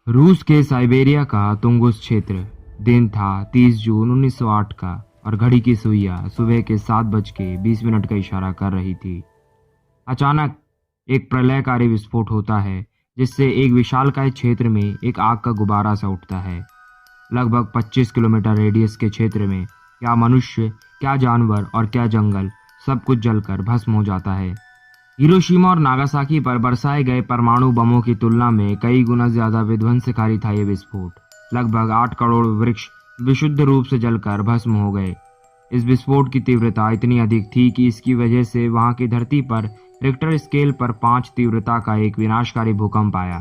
रूस के साइबेरिया का तुंगुस क्षेत्र। दिन था 30 जून 1908 का और घड़ी की सुइयां सुबह के 7:20 का इशारा कर रही थी। अचानक एक प्रलयकारी विस्फोट होता है जिससे एक विशालकाय क्षेत्र में एक आग का गुब्बारा सा उठता है। लगभग 25 किलोमीटर रेडियस के क्षेत्र में क्या मनुष्य, क्या जानवर और क्या जंगल, सब कुछ जलकर भस्म हो जाता है। हिरोशिमा और नागासाकी पर बरसाए गए परमाणु बमों की तुलना में कई गुना ज्यादा विध्वंसकारी था ये विस्फोट। लगभग 8 करोड़ वृक्ष विशुद्ध रूप से जलकर भस्म हो गए। इस विस्फोट की तीव्रता इतनी अधिक थी कि इसकी वजह से वहां की धरती पर रिक्टर स्केल पर 5 तीव्रता का एक विनाशकारी भूकंप आया।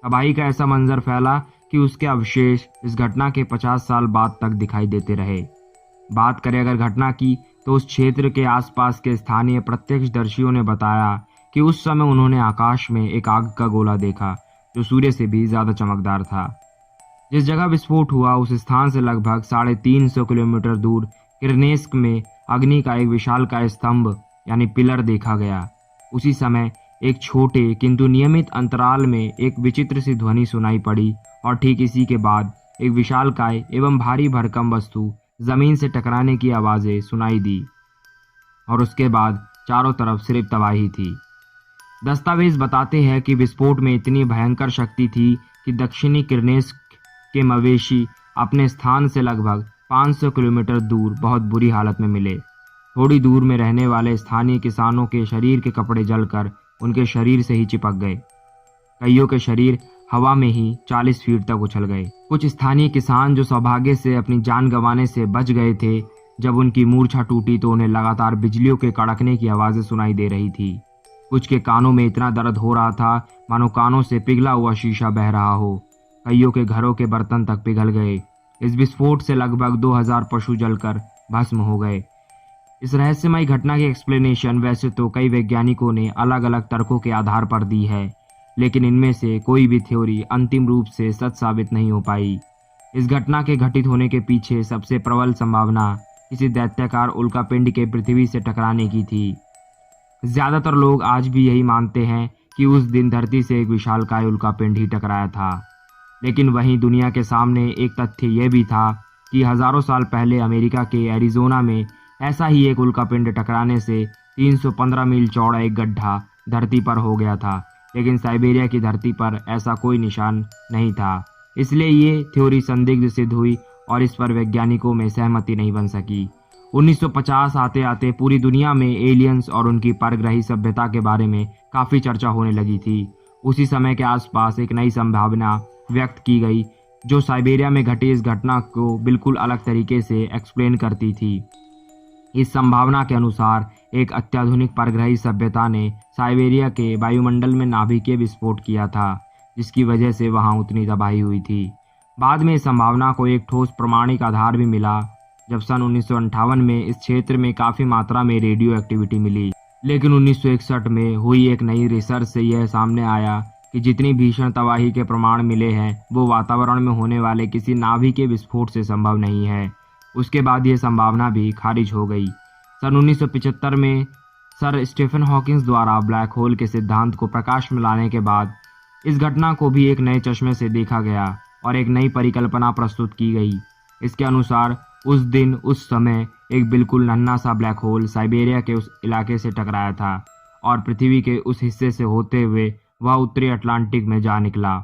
तबाही का ऐसा मंजर फैला कि उसके अवशेष इस घटना के 50 साल बाद तक दिखाई देते रहे। बात करें अगर घटना की, तो उस क्षेत्र के आसपास के स्थानीय प्रत्यक्षदर्शियों ने बताया कि उस समय उन्होंने आकाश में एक आग का गोला देखा जो सूर्य से भी ज्यादा चमकदार था। जिस जगह विस्फोट हुआ उस स्थान से लगभग 350 किलोमीटर दूर किर्नेस्क में अग्नि का एक विशालकाय स्तंभ यानी पिलर देखा गया। उसी समय एक छोटे किंतु नियमित अंतराल में एक विचित्र सी ध्वनि सुनाई पड़ी और ठीक इसी के बाद एक विशालकाय एवं भारी भरकम वस्तु जमीन से टकराने की आवाजें सुनाई दी और उसके बाद चारों तरफ सिर्फ तबाही थी। दस्तावेज बताते हैं कि विस्फोट में इतनी भयंकर शक्ति थी कि दक्षिणी किर्नेस्क के मवेशी अपने स्थान से लगभग 500 किलोमीटर दूर बहुत बुरी हालत में मिले। थोड़ी दूर में रहने वाले स्थानीय किसानों के शरीर के कपड़े जलकर उनके शरीर से ही चिपक गए। कईयों के शरीर हवा में ही 40 फीट तक उछल गए। कुछ स्थानीय किसान जो सौभाग्य से अपनी जान गंवाने से बच गए थे, जब उनकी मूर्छा टूटी तो उन्हें लगातार बिजलियों के कड़कने की आवाजें सुनाई दे रही थी। कुछ के कानों में इतना दर्द हो रहा था मानो कानों से पिघला हुआ शीशा बह रहा हो। कईयों के घरों के बर्तन तक पिघल गए। इस विस्फोट से लगभग 2000 पशु जलकर भस्म हो गए। इस रहस्यमयी घटना की एक्सप्लेनेशन वैसे तो कई वैज्ञानिकों ने अलग अलग तर्कों के आधार पर दी है, लेकिन इनमें से कोई भी थ्योरी अंतिम रूप से सच साबित नहीं हो पाई। इस घटना के घटित होने के पीछे सबसे प्रबल संभावना किसी दैत्याकार उल्कापिंड के पृथ्वी से टकराने की थी। ज्यादातर लोग आज भी यही मानते हैं कि उस दिन धरती से एक विशालकाय उल्कापिंड ही टकराया था। लेकिन वहीं दुनिया के सामने एक तथ्य यह भी था कि हजारों साल पहले अमेरिका के एरिजोना में ऐसा ही एक उल्कापिंड टकराने से 315 मील चौड़ा एक गड्ढा धरती पर हो गया था, लेकिन साइबेरिया की धरती पर ऐसा कोई निशान नहीं था। इसलिए ये थ्योरी संदिग्ध सिद्ध हुई और इस पर वैज्ञानिकों में सहमति नहीं बन सकी। 1950 आते आते पूरी दुनिया में एलियंस और उनकी परग्रही सभ्यता के बारे में काफी चर्चा होने लगी थी। उसी समय के आसपास एक नई संभावना व्यक्त की गई जो साइबेरिया में घटी इस घटना को बिल्कुल अलग तरीके से एक्सप्लेन करती थी। इस संभावना के अनुसार एक अत्याधुनिक परग्रही सभ्यता ने साइबेरिया के वायुमंडल में नाभिकीय विस्फोट किया था, जिसकी वजह से वहां उतनी तबाही हुई थी। बाद में इस संभावना को एक ठोस प्रमाणिक आधार भी मिला जब सन 1958 में इस क्षेत्र में काफी मात्रा में रेडियो एक्टिविटी मिली। लेकिन 1961 में हुई एक नई रिसर्च से यह सामने आया कि जितनी भीषण तबाही के प्रमाण मिले हैं वो वातावरण में होने वाले किसी नाभिकीय विस्फोट से संभव नहीं है। उसके बाद यह संभावना भी खारिज हो गई। सन 1975 में सर स्टीफन हॉकिंस द्वारा ब्लैक होल के सिद्धांत को प्रकाश में लाने के बाद इस घटना को भी एक नए चश्मे से देखा गया और एक नई परिकल्पना प्रस्तुत की गई। इसके अनुसार उस दिन उस समय एक बिल्कुल नन्हा सा ब्लैक होल साइबेरिया के उस इलाके से टकराया था और पृथ्वी के उस हिस्से से होते हुए वह उत्तरी अटलांटिक में जा निकला।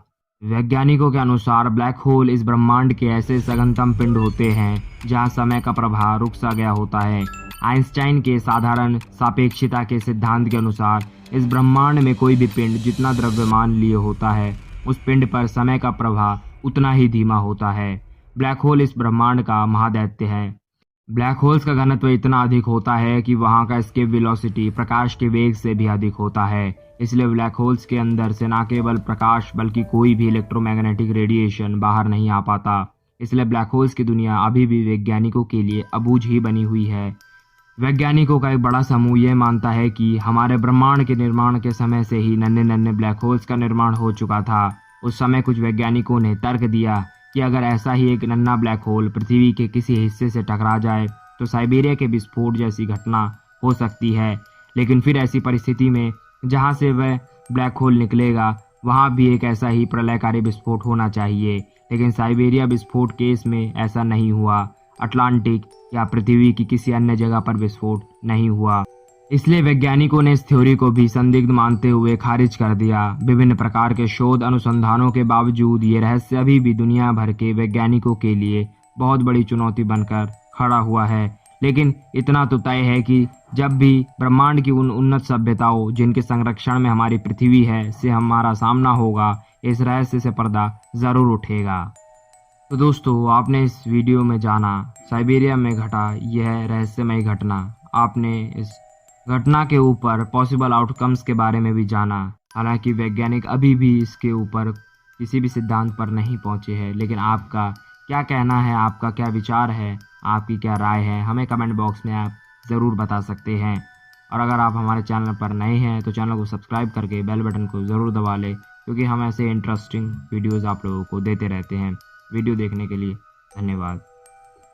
वैज्ञानिकों के अनुसार ब्लैक होल इस ब्रह्मांड के ऐसे सघनतम पिंड होते हैं जहां समय का प्रवाह रुक सा गया होता है। आइंस्टाइन के साधारण सापेक्षता के सिद्धांत के अनुसार इस ब्रह्मांड में कोई भी पिंड जितना द्रव्यमान लिए होता है उस पिंड पर समय का प्रवाह उतना ही धीमा होता है। ब्लैक होल इस ब्रह्मांड का महादैत्य है। ब्लैक होल्स का घनत्व इतना अधिक होता है कि वहां का एस्केप वेलोसिटी प्रकाश के वेग से भी अधिक होता है। इसलिए ब्लैक होल्स के अंदर से न केवल प्रकाश बल्कि कोई भी इलेक्ट्रोमैग्नेटिक रेडिएशन बाहर नहीं आ पाता। इसलिए ब्लैक होल्स की दुनिया अभी भी वैज्ञानिकों के लिए अबूझ ही बनी हुई है। वैज्ञानिकों का एक बड़ा समूह यह मानता है कि हमारे ब्रह्मांड के निर्माण के समय से ही नन्हे नन्हे ब्लैक होल्स का निर्माण हो चुका था। उस समय कुछ वैज्ञानिकों ने तर्क दिया कि अगर ऐसा ही एक नन्हा ब्लैक होल पृथ्वी के किसी हिस्से से टकरा जाए तो साइबेरिया के विस्फोट जैसी घटना हो सकती है। लेकिन फिर ऐसी परिस्थिति में जहां से वह ब्लैक होल निकलेगा वहाँ भी एक ऐसा ही प्रलयकारी विस्फोट होना चाहिए, लेकिन साइबेरिया विस्फोट केस में ऐसा नहीं हुआ। अटलांटिक या पृथ्वी की किसी अन्य जगह पर विस्फोट नहीं हुआ। इसलिए वैज्ञानिकों ने इस थ्योरी को भी संदिग्ध मानते हुए खारिज कर दिया। विभिन्न प्रकार के शोध अनुसंधानों के बावजूद ये रहस्य अभी भी दुनिया भर के वैज्ञानिकों के लिए बहुत बड़ी चुनौती बनकर खड़ा हुआ है। लेकिन इतना तो तय है कि जब भी ब्रह्मांड की उन उन्नत सभ्यताओं जिनके संरक्षण में हमारी पृथ्वी है से हमारा सामना होगा, इस रहस्य से पर्दा जरूर उठेगा। तो दोस्तों, आपने इस वीडियो में जाना साइबेरिया में घटा यह रहस्यमय घटना। आपने इस घटना के ऊपर पॉसिबल आउटकम्स के बारे में भी जाना। हालांकि वैज्ञानिक अभी भी इसके ऊपर किसी भी सिद्धांत पर नहीं पहुंचे हैं, लेकिन आपका क्या कहना है, आपका क्या विचार है, आपकी क्या राय है, हमें कमेंट बॉक्स में आप ज़रूर बता सकते हैं। और अगर आप हमारे चैनल पर नए हैं तो चैनल को सब्सक्राइब करके बेल बटन को ज़रूर दबा लें, क्योंकि हम ऐसे इंटरेस्टिंग वीडियोज़ आप लोगों को देते रहते हैं। वीडियो देखने के लिए धन्यवाद।